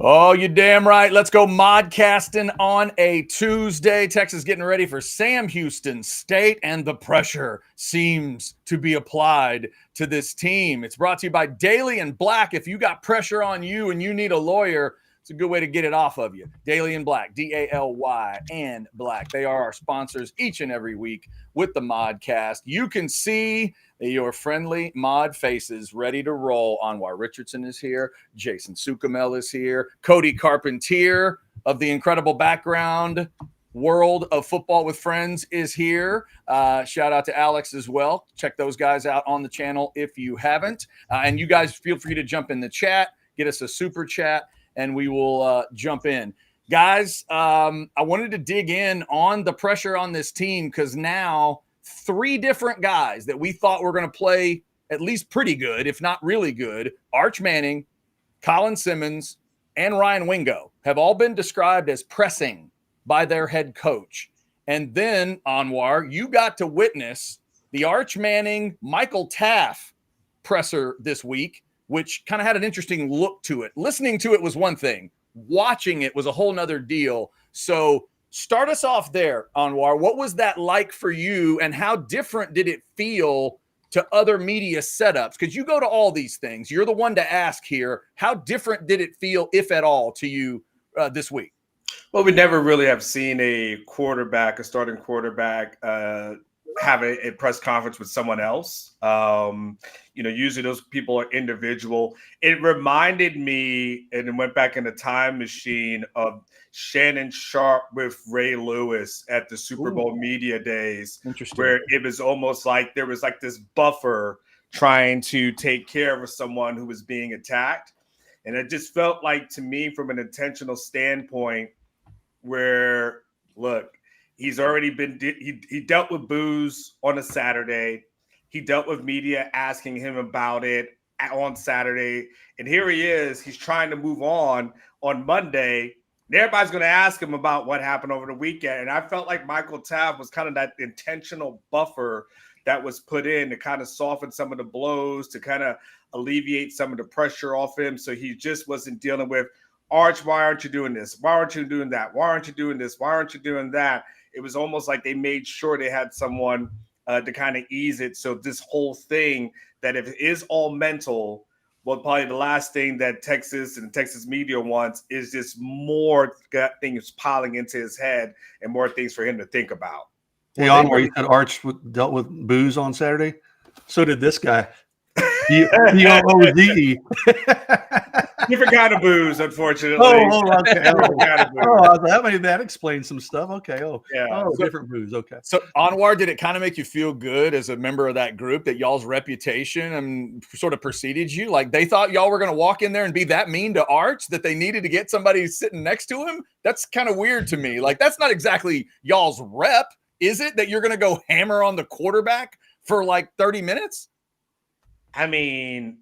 Oh, you damn right. Let's go modcasting on a Tuesday. Texas getting ready for Sam Houston State, and the pressure seems to be applied to this team. It's brought to you by Daly and Black. If you got pressure on you and you need a lawyer, it's a good way to get it off of you. Daly and Black, D-A-L-Y and Black. They are our sponsors each and every week with the modcast. You can see your friendly mod faces ready to roll. Anwar Richardson is here. Jason Sukamel is here. Cody Carpentier of the incredible background world of football with friends is here. Shout out to Alex as well. Check those guys out on the channel if you haven't. And you guys feel free to jump in the chat, get us a super chat, and we will jump in. Guys, I wanted to dig in on the pressure on this team because now three different guys that we thought were going to play at least pretty good, if not really good, Arch Manning, Colin Simmons, and Ryan Wingo have all been described as pressing by their head coach. And then, Anwar, you got to witness the Arch Manning, Michael Taff presser this week, which kind of had an interesting look to it. Listening to it was one thing. Watching it was a whole nother deal. So start us off there, Anwar. What was that like for you, and how different did it feel to other media setups? Because you go to all these things. You're the one to ask here. How different did it feel, if at all, to you this week? Well, we never really have seen a starting quarterback, have a press conference with someone else. Usually those people are individual. It reminded me, and it went back in the time machine, of Shannon Sharp with Ray Lewis at the Super Bowl media days, where it was almost like there was like this buffer trying to take care of someone who was being attacked. And it just felt like, to me, from an intentional standpoint, where, look, he's already been he dealt with booze on a Saturday. He dealt with media asking him about it on Saturday. And here he is. He's trying to move on Monday. And everybody's going to ask him about what happened over the weekend. And I felt like Michael Taff was kind of that intentional buffer that was put in to kind of soften some of the blows, to kind of alleviate some of the pressure off him. So he just wasn't dealing with, Arch, why aren't you doing this? Why aren't you doing that? Why aren't you doing this? Why aren't you doing that? It was almost like they made sure they had someone to kind of ease it. So this whole thing, that if it is all mental, well, probably the last thing that Texas and Texas media wants is just more things piling into his head and more things for him to think about. Hey, Anwar, you said Arch dealt with booze on Saturday. So did this guy. B-O-O-Z-E. Different kind of booze, unfortunately. Okay. That explains some stuff. Okay. Different booze. Okay. So, Anwar, did it kind of make you feel good as a member of that group that y'all's reputation sort of preceded you? Like, they thought y'all were going to walk in there and be that mean to Arch that they needed to get somebody sitting next to him? That's kind of weird to me. Like, that's not exactly y'all's rep, is it? That you're going to go hammer on the quarterback for like 30 minutes? I mean,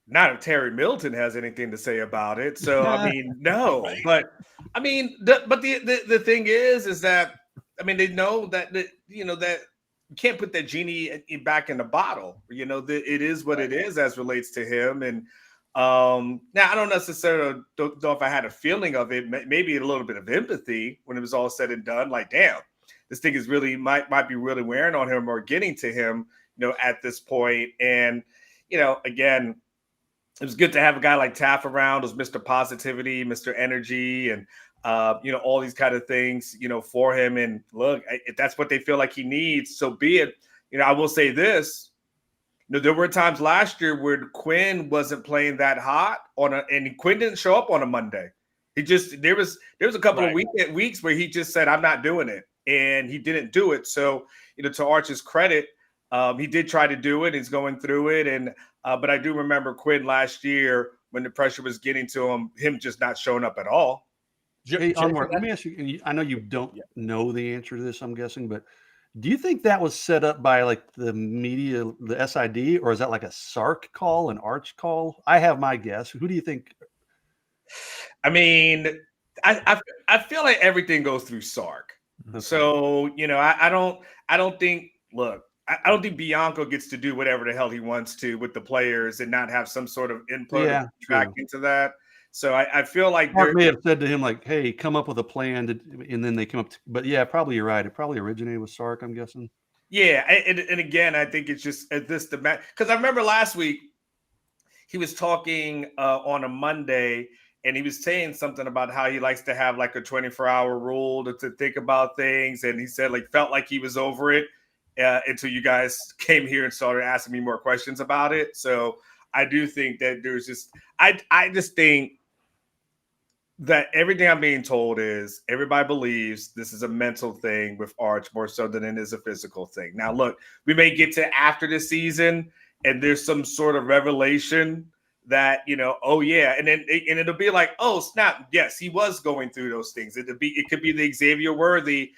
not if Terry Milton has anything to say about it. So, I mean, no. Right. But, I mean, the thing is that, I mean, they know that, that you can't put that genie back in the bottle. It is what it is as relates to him. And now I don't necessarily know if I had a feeling of it, maybe a little bit of empathy when it was all said and done. Like, damn, this thing is really might be really wearing on him or getting to him, at this point. And, again, it was good to have a guy like Taff around, who's Mr. Positivity, Mr. Energy, and, all these kind of things, for him. And look, if that's what they feel like he needs, so be it. I will say this, there were times last year where Quinn wasn't playing that hot and Quinn didn't show up on a Monday. He just, there was a couple of weeks where he just said, I'm not doing it. And he didn't do it. So, to Arch's credit, he did try to do it. He's going through it. And, but I do remember Quinn last year when the pressure was getting to him just not showing up at all. Hey, Anwar, let me ask you, I know you don't know the answer to this, I'm guessing, but do you think that was set up by like the media, the SID, or is that like a Sark call, an Arch call? I have my guess. Who do you think? I mean, I feel like everything goes through Sark. Okay. So, I don't think, look, I don't think Bianco gets to do whatever the hell he wants to with the players and not have some sort of input back into that. So I feel like Mark may have said to him, like, hey, come up with a plan, and then they come up but yeah, probably you're right. It probably originated with Sark, I'm guessing. Yeah, and again, I think it's just this the because I remember last week he was talking on a Monday, and he was saying something about how he likes to have like a 24-hour rule to think about things, and he said like felt like he was over it until you guys came here and started asking me more questions about it. So I do think that there's just I just think that everything I'm being told is everybody believes this is a mental thing with Arch more so than it is a physical thing. Now, look, we may get to after the season and there's some sort of revelation that, oh yeah. And then it'll be like, oh snap. Yes, he was going through those things. It could be the Xavier Worthy,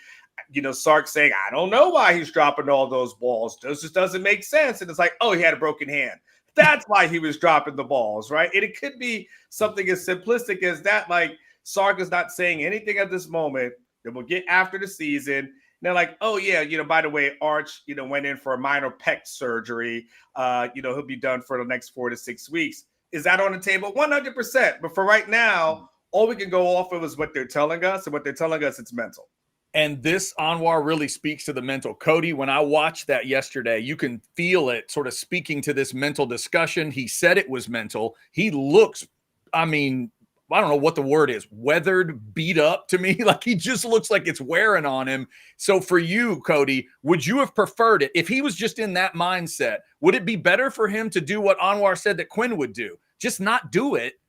Sark saying, I don't know why he's dropping all those balls. This just doesn't make sense. And it's like, oh, he had a broken hand. That's why he was dropping the balls, right? And it could be something as simplistic as that, like Sark is not saying anything at this moment that we'll get after the season. And they're like, oh, yeah, by the way, Arch, went in for a minor pec surgery. He'll be done for the next 4 to 6 weeks. Is that on the table? 100%. But for right now, all we can go off of is what they're telling us. And what they're telling us, it's mental. And this Anwar really speaks to the mental. Cody, when I watched that yesterday, you can feel it sort of speaking to this mental discussion. He said it was mental. He looks, I don't know what the word is, weathered, beat up to me. Like he just looks like it's wearing on him. So for you, Cody, would you have preferred it? If he was just in that mindset, would it be better for him to do what Anwar said that Quinn would do? Just not do it?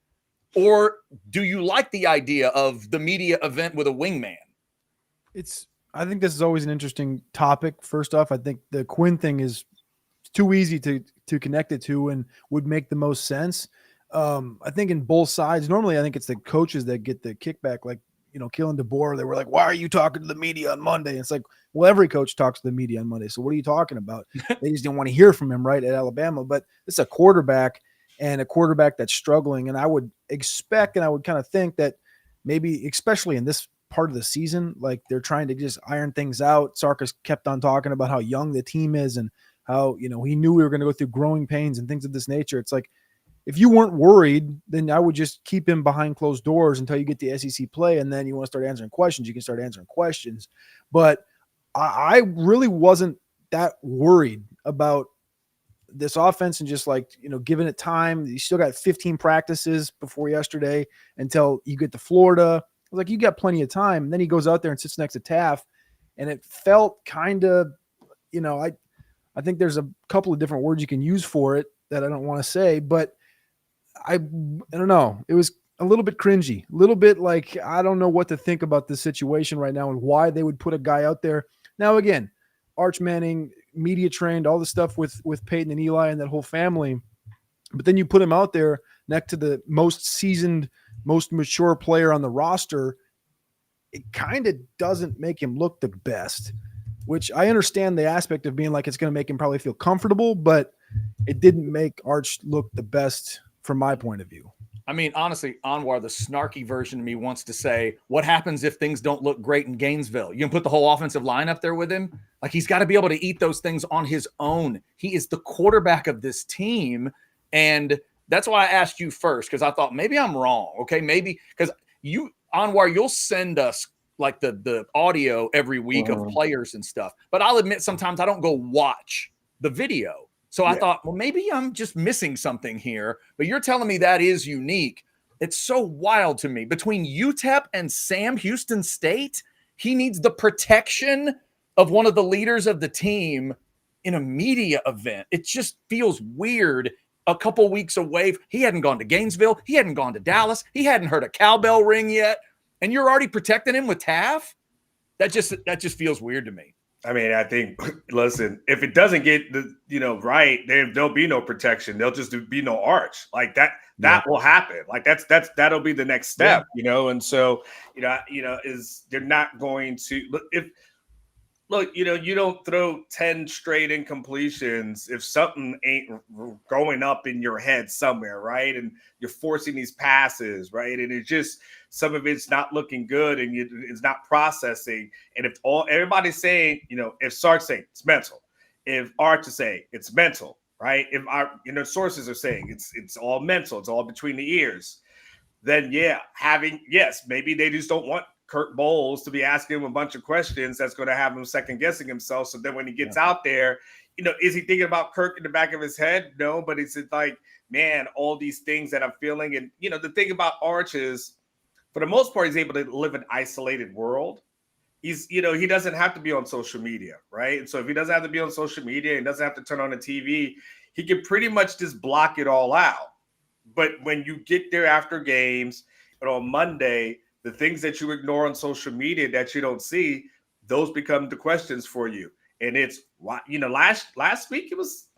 Or do you like the idea of the media event with a wingman? I think this is always an interesting topic. First off, I think the Quinn thing is too easy to connect it to and would make the most sense. I think in both sides, normally I think it's the coaches that get the kickback, like, Keelan DeBoer, they were like, why are you talking to the media on Monday? And it's like, well, every coach talks to the media on Monday. So what are you talking about? They just didn't want to hear from him, right, at Alabama. But it's a quarterback that's struggling. And I would expect, and I would kind of think that maybe, especially in this part of the season, like they're trying to just iron things out. Sarkis kept on talking about how young the team is and how, he knew we were going to go through growing pains and things of this nature. It's like, if you weren't worried, then I would just keep him behind closed doors until you get the SEC play. And then you want to start answering questions, you can start answering questions. But I really wasn't that worried about this offense and just like, giving it time. You still got 15 practices before yesterday until you get to Florida. Like, you got plenty of time. And then he goes out there and sits next to Taft, and it felt kind of, I think there's a couple of different words you can use for it that I don't want to say, but I don't know. It was a little bit cringy, a little bit like, I don't know what to think about this situation right now and why they would put a guy out there. Now, again, Arch Manning, media trained, all the stuff with Peyton and Eli and that whole family. But then you put him out there next to the most seasoned, most mature player on the roster. It kind of doesn't make him look the best, which I understand the aspect of being like, it's going to make him probably feel comfortable, but it didn't make Arch look the best from my point of view. Honestly, Anwar, the snarky version of me wants to say, what happens if things don't look great in Gainesville? You can put the whole offensive line up there with him. Like, he's got to be able to eat those things on his own. He is the quarterback of this team. And that's why I asked you first, because I thought maybe I'm wrong. Okay, maybe because Anwar, you'll send us like the audio every week of players and stuff. But I'll admit sometimes I don't go watch the video. So I thought, well, maybe I'm just missing something here. But you're telling me that is unique. It's so wild to me. Between UTEP and Sam Houston State, he needs the protection of one of the leaders of the team in a media event. It just feels weird. A couple weeks away, he hadn't gone to Gainesville. He hadn't gone to Dallas. He hadn't heard a cowbell ring yet. And you're already protecting him with Taft? That just feels weird to me. I think, listen, if it doesn't get right, there'll be no protection. There'll just be no Arch. Like that will happen. Like that'll be the next step, And so, they're not going to you don't throw 10 straight incompletions if something ain't going up in your head somewhere, right? And you're forcing these passes, right? And it's just some of it's not looking good and it's not processing. And if everybody's saying, if Sark's saying it's mental, if Arch is saying it's mental, right? If our sources are saying it's all mental, it's all between the ears, then maybe they just don't want Kirk Bowles to be asking him a bunch of questions that's going to have him second guessing himself. So then when he gets out there, is he thinking about Kirk in the back of his head? No, but it's like, man, all these things that I'm feeling. And, the thing about Arch is, for the most part, he's able to live an isolated world. He doesn't have to be on social media, right? And so if he doesn't have to be on social media and doesn't have to turn on the TV, he can pretty much just block it all out. But when you get there after games and on Monday, the things that you ignore on social media that you don't see, those become the questions for you. And it's why, last week it was,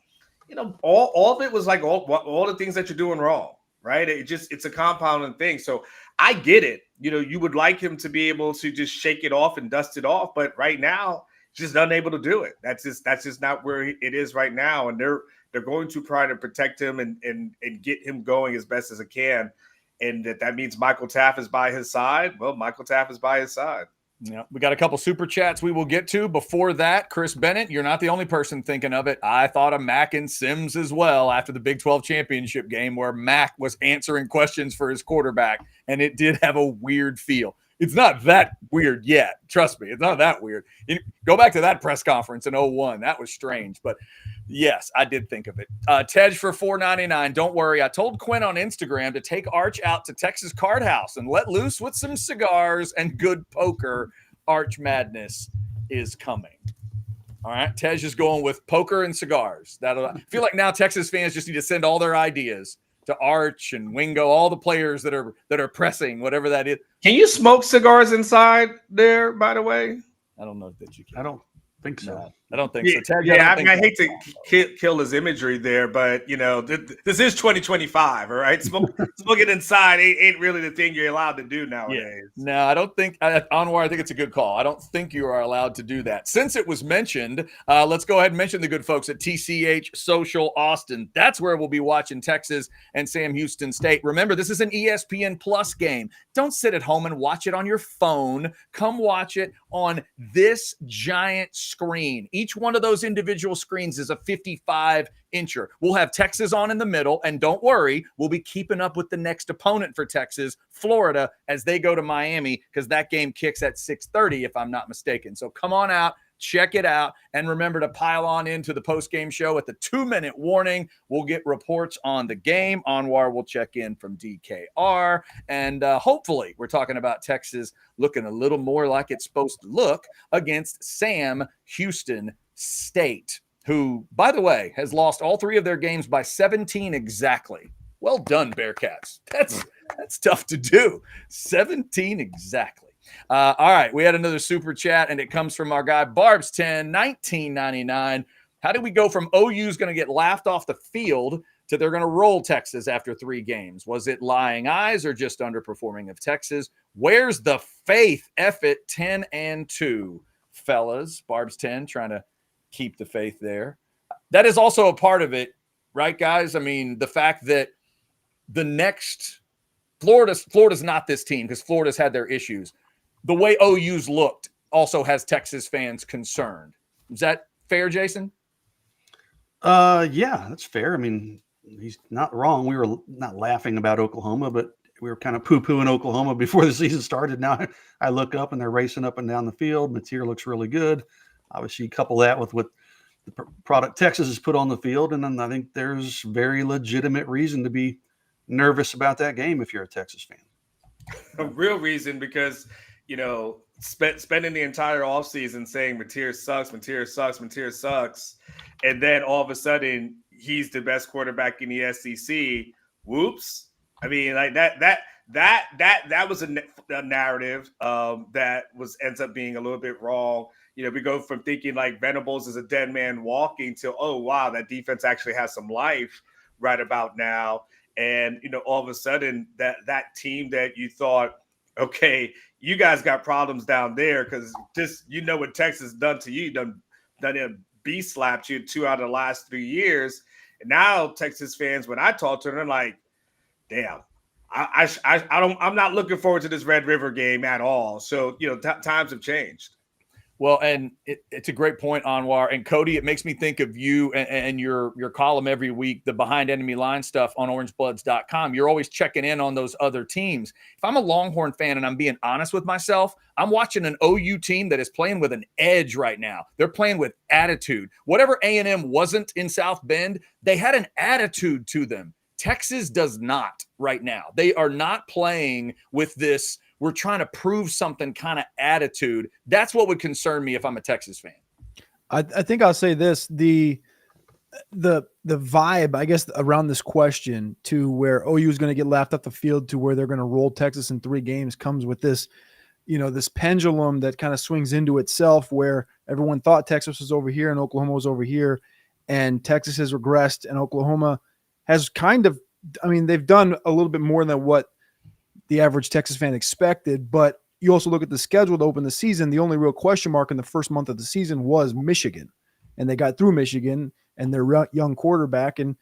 all of it was like all the things that you're doing wrong, right? It's a compounding thing. So I get it. You would like him to be able to just shake it off and dust it off, but right now he's just unable to do it. That's just not where it is right now. And they're going to try to protect him and get him going as best as it can. And that means Michael Taft is by his side. Well, Michael Taft is by his side. Yeah, we got a couple super chats we will get to. Before that, Chris Bennett, you're not the only person thinking of it. I thought of Mac and Sims as well after the Big 12 championship game where Mac was answering questions for his quarterback, and it did have a weird feel. It's not that weird yet. Trust me, it's not that weird. Go back to that press conference in 2001. That was strange. But, yes, I did think of it. Tej for $4.99. Don't worry. I told Quinn on Instagram to take Arch out to Texas Card House and let loose with some cigars and good poker. Arch Madness is coming. All right. Tej is going with poker and cigars. I feel like now Texas fans just need to send all their ideas to Arch and Wingo, all the players that are pressing, whatever that is. Can you smoke cigars inside there, by the way? I don't know that you can. I don't think so. No, I don't think so. I hate to kill his imagery there, but this is 2025, all right? Smoking inside ain't really the thing you're allowed to do nowadays. Yeah. No, I don't think Anwar. I think it's a good call. I don't think you are allowed to do that. Since it was mentioned, let's go ahead and mention the good folks at TCH Social Austin. That's where we'll be watching Texas and Sam Houston State. Remember, this is an ESPN Plus game. Don't sit at home and watch it on your phone. Come watch it on this giant screen. Each one of those individual screens is a 55-incher. We'll have Texas on in the middle, and don't worry, we'll be keeping up with the next opponent for Texas, Florida, as they go to Miami, because that game kicks at 6:30, if I'm not mistaken. So come on out, check it out, and remember to pile on into the post-game show at the 2-minute warning. We'll get reports on the game. Anwar will check in from DKR, and hopefully we're talking about Texas looking a little more like it's supposed to look against Sam Houston State, who, by the way, has lost all 3 of their games by 17 exactly. Well done, Bearcats. That's tough to do. 17 exactly. All right, we had another super chat, and it comes from our guy Barbs10, $19.99. How did we go from OU's going to get laughed off the field to they're going to roll Texas after 3 games? Was it lying eyes or just underperforming of Texas? Where's the faith? F it, 10-2, fellas. Barbs10 trying to keep the faith there. That is also a part of it, right, guys? I mean, the fact that the next Florida's not this team because Florida's had their issues. The way OU's looked also has Texas fans concerned. Is that fair, Jason? Yeah, that's fair. I mean, he's not wrong. We were not laughing about Oklahoma, but we were kind of poo-pooing Oklahoma before the season started. Now I look up and they're racing up and down the field. Mateer looks really good. Obviously, couple that with what the product Texas has put on the field, and then I think there's very legitimate reason to be nervous about that game if you're a Texas fan. A real reason, because spending the entire offseason saying Mateer sucks, and then all of a sudden he's the best quarterback in the SEC. Whoops! I mean, like that was a narrative that ends up being a little bit wrong. We go from thinking like Venables is a dead man walking to, oh wow, that defense actually has some life right about now. And all of a sudden that team that you thought, okay, you guys got problems down there because just what Texas done to you, done slapped you 2 out of the last 3 years. And now Texas fans, when I talk to them, they're like, damn, I'm not looking forward to this Red River game at all. So times have changed. Well, and it's a great point, Anwar. And Cody, it makes me think of you and your column every week, the behind enemy line stuff on orangebloods.com. You're always checking in on those other teams. If I'm a Longhorn fan and I'm being honest with myself, I'm watching an OU team that is playing with an edge right now. They're playing with attitude. Whatever A&M wasn't in South Bend, they had an attitude to them. Texas does not right now. They are not playing with this we're trying to prove something kind of attitude. That's what would concern me if I'm a Texas fan. I think I'll say this, the vibe, I guess, around this question to where OU is going to get laughed off the field to where they're going to roll Texas in 3 games comes with this, this pendulum that kind of swings into itself where everyone thought Texas was over here and Oklahoma was over here, and Texas has regressed and Oklahoma has they've done a little bit more than what the average Texas fan expected, but you also look at the schedule to open the season. The only real question mark in the first month of the season was Michigan, and they got through Michigan and their young quarterback. And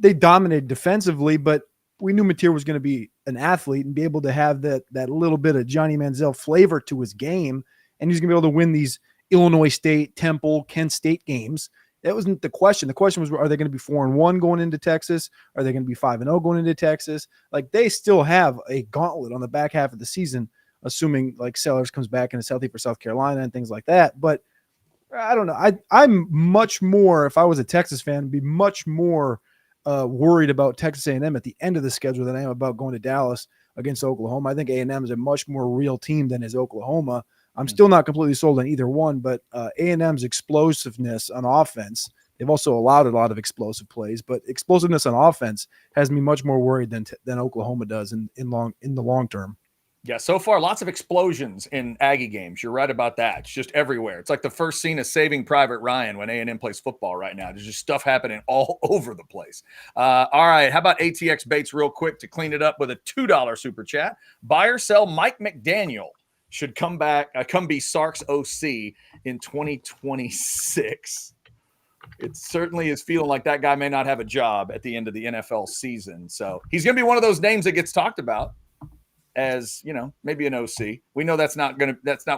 they dominated defensively, but we knew Mateer was going to be an athlete and be able to have that little bit of Johnny Manziel flavor to his game. And he's going to be able to win these Illinois State, Temple, Kent State games. That wasn't the question. The question was, are they going to be 4-1 going into Texas? Are they going to be 5-0 going into Texas? Like, they still have a gauntlet on the back half of the season, assuming like Sellers comes back and is healthy for South Carolina and things like that. But I don't know. I'm much more, if I was a Texas fan, be much more worried about Texas A&M at the end of the schedule than I am about going to Dallas against Oklahoma. I think A&M is a much more real team than is Oklahoma. I'm still not completely sold on either one, but A&M's explosiveness on offense, they've also allowed a lot of explosive plays, but explosiveness on offense has me much more worried than Oklahoma does in the long term. Yeah, so far, lots of explosions in Aggie games. You're right about that. It's just everywhere. It's like the first scene of Saving Private Ryan when A&M plays football right now. There's just stuff happening all over the place. All right, how about ATX Baits real quick to clean it up with a $2 super chat? Buy or sell Mike McDaniel should come be Sark's OC in 2026. It certainly is feeling like that guy may not have a job at the end of the NFL season. So he's going to be one of those names that gets talked about as, maybe an OC. We know that's not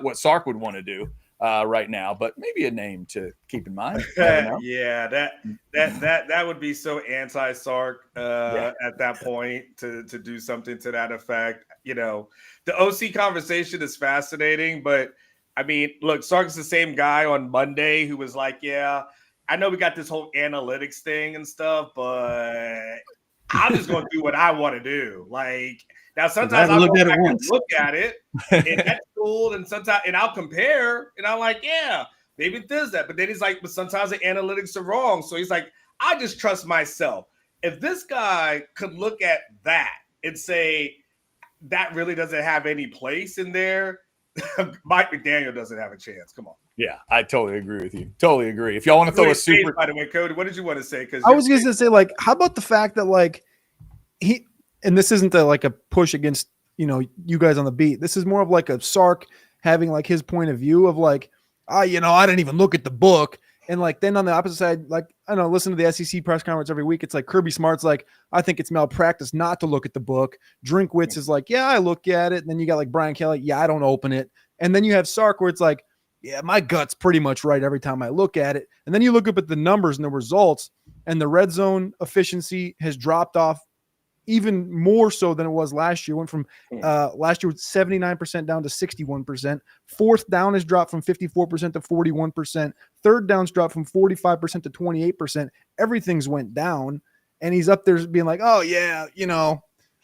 what Sark would want to do right now, but maybe a name to keep in mind. Yeah, that would be so anti-Sark at that point to do something to that effect. The OC conversation is fascinating, but I mean, look, Sark's the same guy on Monday who was like, yeah, I know we got this whole analytics thing and stuff, but I'm just going to do what I want to do. Like, now sometimes I look at it and that's cool, and sometimes I'll compare and I'm like, yeah, maybe it does that. But then he's like, but sometimes the analytics are wrong. So he's like, I just trust myself. If this guy could look at that and say that really doesn't have any place in there, Mike McDaniel doesn't have a chance. Come on. Yeah, I totally agree with you. Totally agree. If y'all want to throw a super, by the way, Cody, what did you want to say? Because I was going to say, like, how about the fact that like and this isn't like a push against, you guys on the beat. This is more of like a Sark having like his point of view of like, I didn't even look at the book. And like, then on the opposite side, like, I don't know, listen to the SEC press conference every week. It's like Kirby Smart's like, I think it's malpractice not to look at the book. Drinkwitz is like, yeah, I look at it. And then you got like Brian Kelly. Yeah, I don't open it. And then you have Sark where it's like, yeah, my gut's pretty much right every time I look at it. And then you look up at the numbers and the results, and the red zone efficiency has dropped off even more so than it was last year. Went from last year with 79% down to 61%. Fourth down has dropped from 54% to 41%. Third down's dropped from 45% to 28%. Everything's went down, and he's up there being like, oh yeah,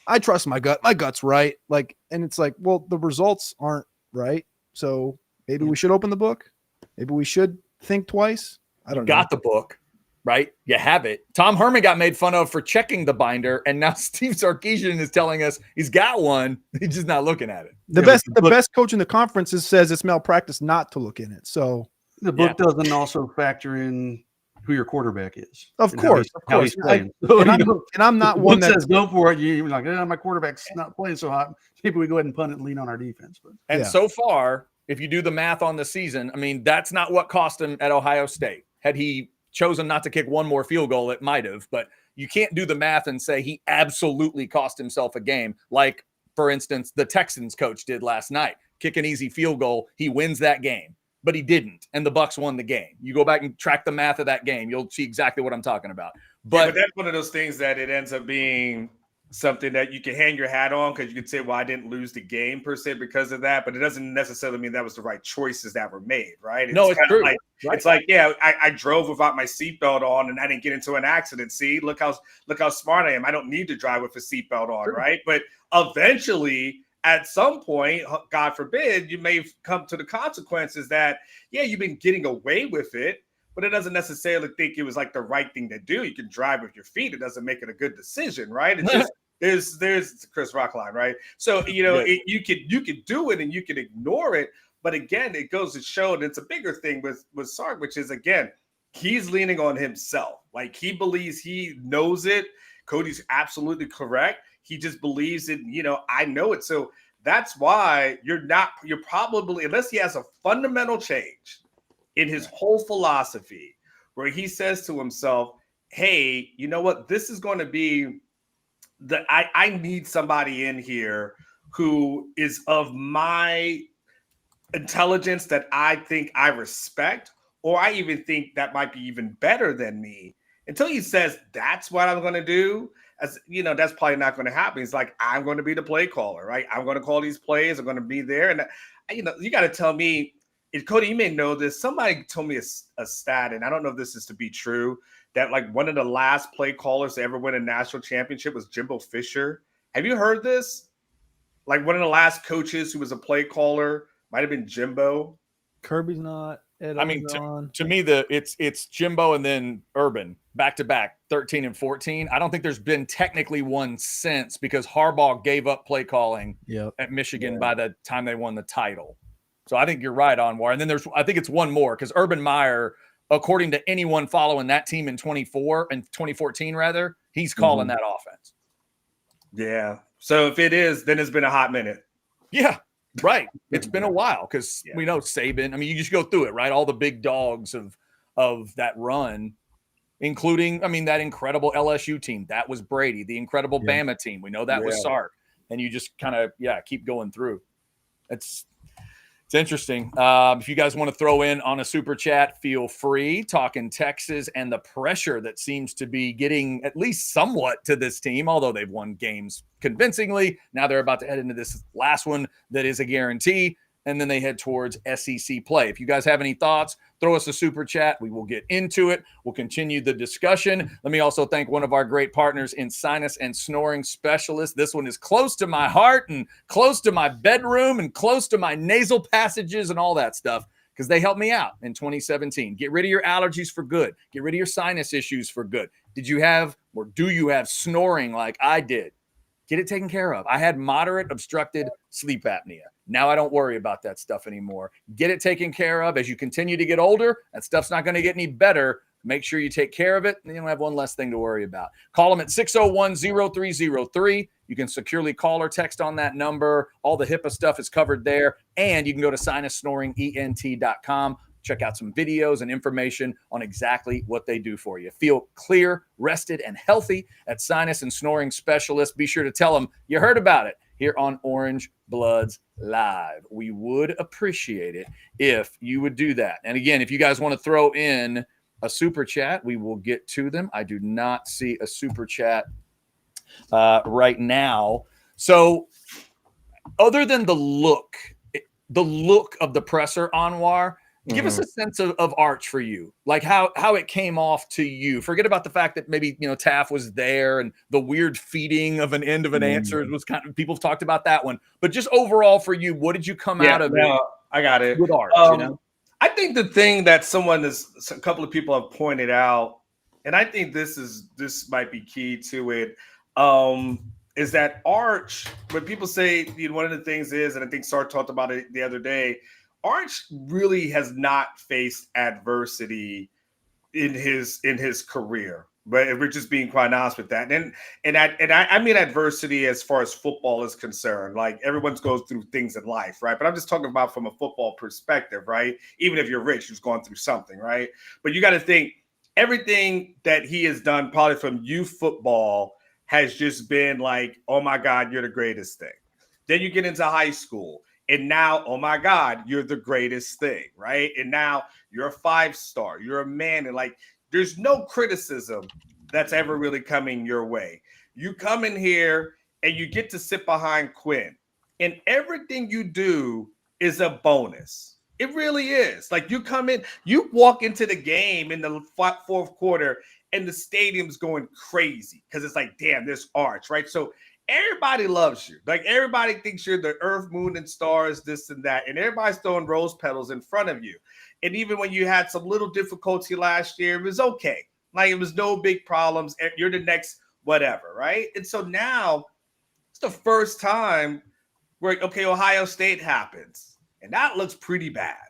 I trust my gut. My gut's right. Like, and it's like, well, the results aren't right. So maybe we should open the book. Maybe we should think twice. I don't know. Got the book. Right? You have it. Tom Herman got made fun of for checking the binder, and now Steve Sarkisian is telling us he's got one. He's just not looking at it. The best coach in the conference says it's malpractice not to look in it. So the book doesn't also factor in who your quarterback is. Of course. And I'm not one that says go for it. You're like, my quarterback's not playing so hot. Maybe we go ahead and punt it and lean on our defense. But so far, if you do the math on the season, I mean, that's not what cost him at Ohio State. Had he chosen not to kick one more field goal, it might have, but you can't do the math and say he absolutely cost himself a game. Like, for instance, the Texans coach did last night. kick an easy field goal, he wins that game. But he didn't, and the Bucks won the game. You go back and track the math of that game, you'll see exactly what I'm talking about. But that's one of those things that it ends up being something that you can hang your hat on, because you could say, well, I didn't lose the game per se because of that, but it doesn't necessarily mean that was the right choices that were made, right? It's true. Like, right. It's like, yeah, I drove without my seatbelt on and I didn't get into an accident. See, look how smart I am. I don't need to drive with a seatbelt on, true. Right? But eventually, at some point, God forbid, you may come to the consequences that, yeah, you've been getting away with it, but it doesn't necessarily think it was like the right thing to do. You can drive with your feet. It doesn't make it a good decision, right? It's just there's the Chris Rock line, right? So, you can do it and you can ignore it. But again, it goes to show that it's a bigger thing with Sark, which is, again, he's leaning on himself. Like, he believes he knows it. Cody's absolutely correct. He just believes it, I know it. So that's why you're probably, unless he has a fundamental change in his whole philosophy, where he says to himself, hey, you know what? This is going to be I need somebody in here who is of my intelligence that I think I respect, or I even think that might be even better than me. Until he says that's what I'm going to do, as that's probably not going to happen. It's like, I'm going to be the play caller, right? I'm going to call these plays. I'm going to be there. And you got to tell me, if Cody, you may know this. Somebody told me a stat, and I don't know if this is to be true, that like one of the last play callers to ever win a national championship was Jimbo Fisher. Have you heard this? Like, one of the last coaches who was a play caller might have been Jimbo. Kirby's not. To me, it's Jimbo and then Urban back to back, 13 and 14. I don't think there's been technically one since, because Harbaugh gave up play calling at Michigan by the time they won the title. So I think you're right, Anwar. And then I think it's one more, because Urban Meyer, according to anyone following that team in 2014 rather, he's calling that offense. Yeah. So if it is, then it's been a hot minute. Yeah. Right. It's been a while, because we know Saban. I mean, you just go through it, right? All the big dogs of that run, including, that incredible LSU team. That was Brady. The incredible Bama team. We know that was Sark. And you just kind of, keep going through. It's interesting. If you guys want to throw in on a super chat, feel free. Talking Texas and the pressure that seems to be getting at least somewhat to this team, although they've won games convincingly. Now they're about to head into this last one that is a guarantee, and then they head towards SEC play. If you guys have any thoughts, throw us a super chat. We will get into it. We'll continue the discussion. Let me also thank one of our great partners in Sinus and Snoring Specialists. This one is close to my heart and close to my bedroom and close to my nasal passages and all that stuff, because they helped me out in 2017. Get rid of your allergies for good. Get rid of your sinus issues for good. Did you have, or do you have, snoring like I did? Get it taken care of. I had moderate obstructed sleep apnea. Now I don't worry about that stuff anymore. Get it taken care of. As you continue to get older, that stuff's not going to get any better. Make sure you take care of it, and you don't have one less thing to worry about. Call them at 601-0303. You can securely call or text on that number. All the HIPAA stuff is covered there. And you can go to sinussnoringent.com. Check out some videos and information on exactly what they do for you. Feel clear, rested, and healthy at Sinus and Snoring Specialists. Be sure to tell them you heard about it here on Orange Bloods Live. We would appreciate it if you would do that. And again, if you guys want to throw in a super chat, we will get to them. I do not see a super chat right now. So other than the look of the presser, Anwar, give us a sense of Arch for you, like how it came off to you. Forget about the fact that maybe, Taff was there and the weird feeding of an end of an answer was kind of, people have talked about that one, but just overall for you, what did you come out of it? I got it with Arch. I think the thing that a couple of people have pointed out, and I think this might be key to it, is that Arch, when people say, one of the things is, and I think Sark talked about it the other day, Arch really has not faced adversity in his career, but if we're just being quite honest with that. And I mean adversity as far as football is concerned. Like, everyone goes through things in life, right? But I'm just talking about from a football perspective, right? Even if you're rich, you've gone through something, right? But you got to think everything that he has done, probably from youth football, has just been like, oh my God, you're the greatest thing. Then you get into high school. And now, oh my God, you're the greatest thing, right? And now you're a 5-star, you're a man, and like there's no criticism that's ever really coming your way. You come in here and you get to sit behind Quinn, and everything you do is a bonus. It really is. Like you come in, you walk into the game in the fourth quarter, and the stadium's going crazy because it's like, damn, there's Arch, right? So everybody loves you. Like everybody thinks you're the earth, moon, and stars, this and that. And everybody's throwing rose petals in front of you. And even when you had some little difficulty last year, it was okay. Like it was no big problems. You're the next whatever, right? And so now it's the first time where, okay, Ohio State happens. And that looks pretty bad.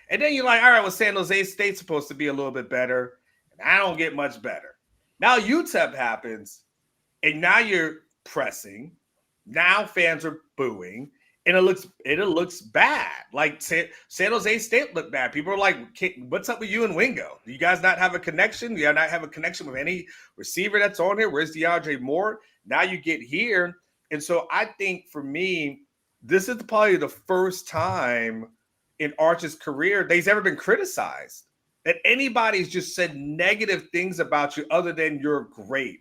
And then you're like, all right, well, San Jose State's supposed to be a little bit better. And I don't get much better. Now UTEP happens. And now you're pressing. Now fans are booing, and it looks bad. Like San Jose State looked bad. People are like, "What's up with you and Wingo? Do you guys not have a connection? Do you not have a connection with any receiver that's on here? Where's DeAndre Moore?" Now you get here, and so I think for me, this is probably the first time in Arch's career that he's ever been criticized. That anybody's just said negative things about you other than you're great.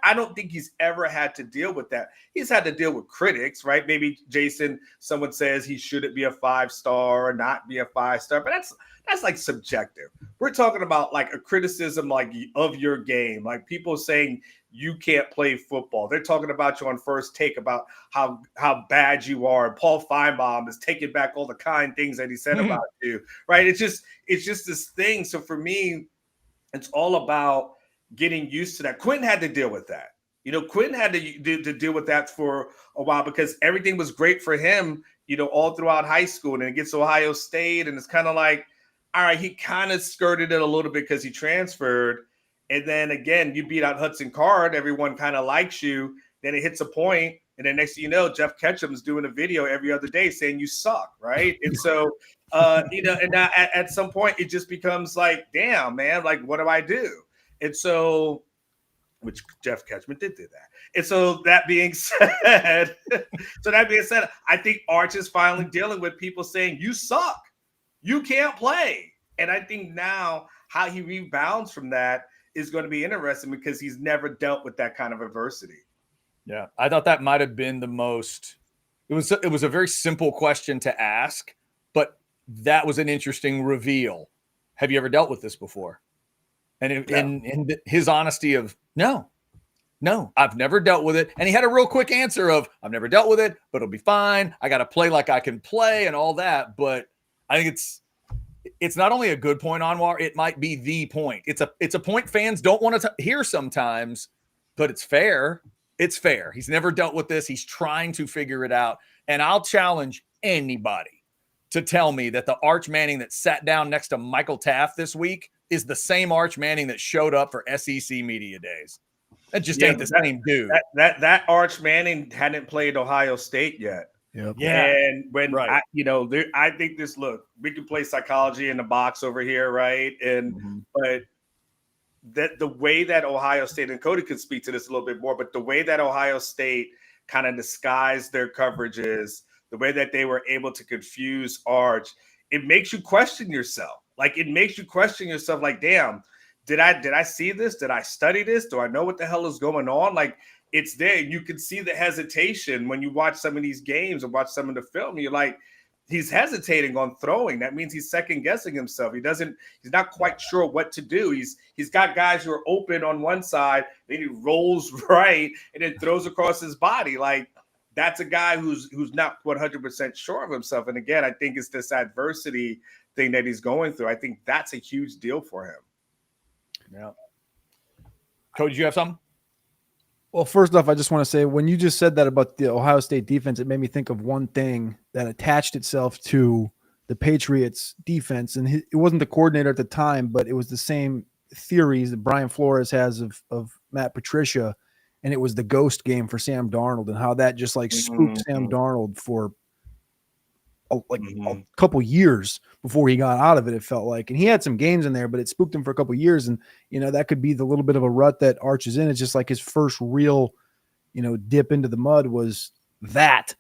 I don't think he's ever had to deal with that. He's had to deal with critics, right? Maybe Jason, someone says he shouldn't be a 5-star or not be a 5-star, but that's like subjective. We're talking about like a criticism like of your game, like people saying you can't play football. They're talking about you on First Take about how bad you are. And Paul Feinbaum is taking back all the kind things that he said about you, right? It's just this thing. So for me, it's all about getting used to that. Quinn had to deal with that. You know, Quinn had to deal with that for a while because everything was great for him, you know, all throughout high school. And then it gets to Ohio State, and it's kind of like, all right, he kind of skirted it a little bit because he transferred. And then again, you beat out Hudson Card. Everyone kind of likes you. Then it hits a point, and then next thing you know, Jeff Ketchum's doing a video every other day saying you suck, right? And so, you know, and now at some point it just becomes like, damn, man, like what do I do? And so, which Jeff Ketchum did do that. And so that being said, I think Arch is finally dealing with people saying, you suck. You can't play. And I think now how he rebounds from that is going to be interesting because he's never dealt with that kind of adversity. Yeah, I thought that might have been the most – it was a very simple question to ask, but that was an interesting reveal. Have you ever dealt with this before? And in his honesty of, no, I've never dealt with it. And he had a real quick answer of, I've never dealt with it, but it'll be fine. I got to play like I can play and all that. But I think it's not only a good point, Anwar, it might be the point. It's a point fans don't want to hear sometimes, but it's fair. It's fair. He's never dealt with this. He's trying to figure it out. And I'll challenge anybody to tell me that the Arch Manning that sat down next to Michael Taft this week is the same Arch Manning that showed up for SEC Media Days. That just ain't the same dude. That Arch Manning hadn't played Ohio State yet. Yep. Yeah. And when I think this. Look, we can play psychology in the box over here, right? And but that the way that Ohio State, and Cody could speak to this a little bit more, but the way that Ohio State kind of disguised their coverages, the way that they were able to confuse Arch, it makes you question yourself. Like it makes you question yourself, like, damn, did I see this? Did I study this? Do I know what the hell is going on? Like it's there. You can see the hesitation when you watch some of these games or watch some of the film. You're like, he's hesitating on throwing. That means he's second guessing himself. He's not quite sure what to do. He's got guys who are open on one side, then he rolls right and then throws across his body. Like that's a guy who's not 100% sure of himself. And again, I think it's this adversity thing that he's going through. I think that's a huge deal for him. Yeah. Cody, did you have something? Well, first off, I just want to say when you just said that about the Ohio State defense, it made me think of one thing that attached itself to the Patriots defense. And it wasn't the coordinator at the time, but it was the same theories that Brian Flores has of Matt Patricia. And it was the ghost game for Sam Darnold and how that just like spooked Sam Darnold for a couple years before he got out of it, it felt like. And he had some games in there, but it spooked him for a couple years. And, you know, that could be the little bit of a rut that Arch is in. It's just like his first real, dip into the mud was that.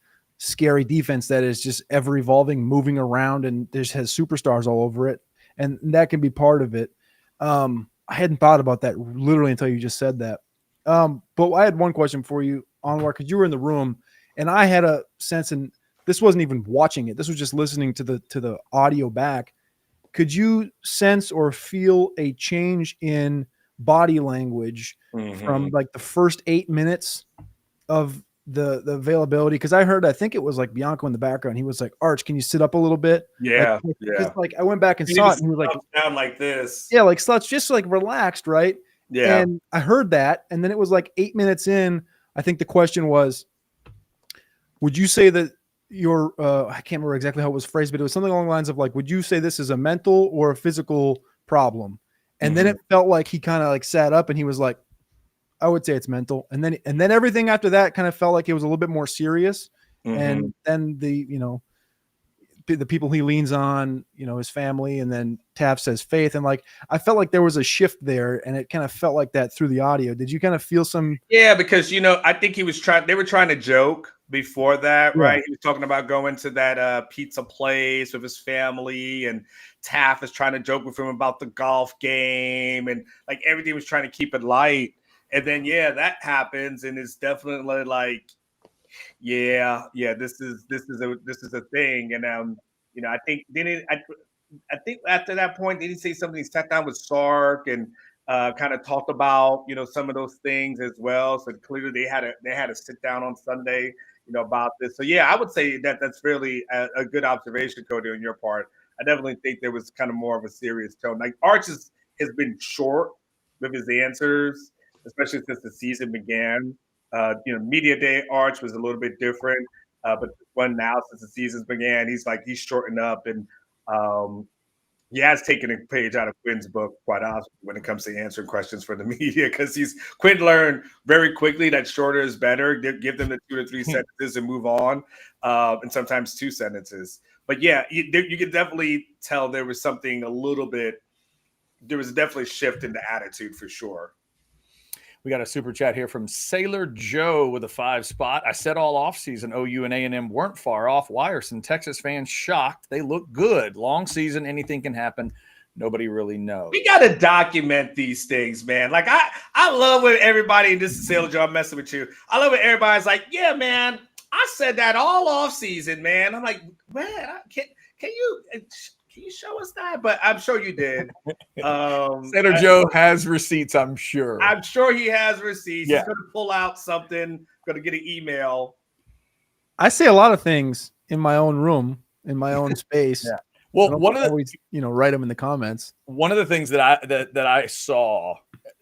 scary defense that is just ever evolving, moving around, and just has superstars all over it. And that can be part of it. I hadn't thought about that literally until you just said that. But I had one question for you, Anwar, because you were in the room, and I had a sense, and this wasn't even watching it. This was just listening to the audio back. Could you sense or feel a change in body language from like the first 8 minutes of the availability? Because I think it was like Bianco in the background. He was like, "Arch, can you sit up a little bit?" Yeah, Like I went back and saw it, and he was like, down like this. Yeah, like Sluts, just like relaxed, right? Yeah. And I heard that, and then it was like 8 minutes in. I think the question was, would you say that your I can't remember exactly how it was phrased, but it was something along the lines of like, would you say this is a mental or a physical problem? And then it felt like he kind of like sat up and he was like, I would say it's mental. And then everything after that kind of felt like it was a little bit more serious. And then the people he leans on, his family, and then Taft says faith. And like, I felt like there was a shift there, and it kind of felt like that through the audio. Did you kind of feel some? Yeah, because, I think they were trying to joke before that, right? He was talking about going to that pizza place with his family, and Taft is trying to joke with him about the golf game, and like everything was trying to keep it light. And then, that happens, and it's definitely like, this is a thing. And I think I think after that point, did he say something? He sat down with Sark and kind of talked about some of those things as well. So clearly they had a sit down on Sunday, about this. So I would say that's really a good observation, Cody, on your part. I definitely think there was kind of more of a serious tone. Like Arch has been short with his answers, especially since the season began. Media day Arch was a little bit different, but one now since the seasons began, he's shortened up, and he has taken a page out of Quinn's book, quite honestly, when it comes to answering questions for the media, because Quinn learned very quickly that shorter is better. Give them the 2 to 3 sentences and move on, and sometimes 2 sentences. But you can definitely tell there was something there was definitely a shift in the attitude for sure. We got a super chat here from Sailor Joe with a 5 spot. I said all offseason OU and A&M weren't far off. Why are some Texas fans shocked? They look good. Long season, anything can happen. Nobody really knows. We got to document these things, man. Like, I love when everybody, and this is Sailor Joe, I'm messing with you. I love when everybody's like, yeah, man, I said that all offseason, man. I'm like, man, can you show us that? But I'm sure you did. Sailor Joe has receipts, I'm sure. I'm sure he has receipts. Yeah. He's going to pull out something, going to get an email. I say a lot of things in my own room, in my own space. Yeah. Well, one of the always, write them in the comments. One of the things that I saw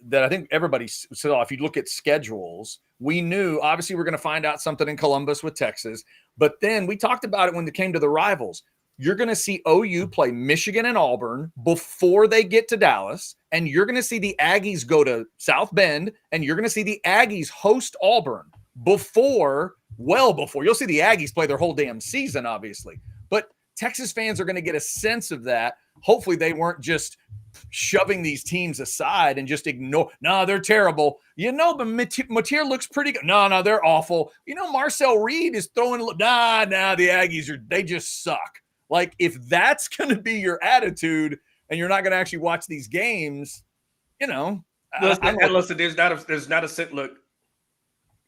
that I think everybody saw, if you look at schedules, we knew obviously we're going to find out something in Columbus with Texas, but then we talked about it when it came to the rivals. You're going to see OU play Michigan and Auburn before they get to Dallas, and you're going to see the Aggies go to South Bend, and you're going to see the Aggies host Auburn before. You'll see the Aggies play their whole damn season, obviously. But Texas fans are going to get a sense of that. Hopefully they weren't just shoving these teams aside and just ignore. No, they're terrible. But Mateer looks pretty good. No, they're awful. Marcel Reed is throwing. The Aggies they just suck. Like, if that's going to be your attitude and you're not going to actually watch these games, listen, there's not a sit. Look,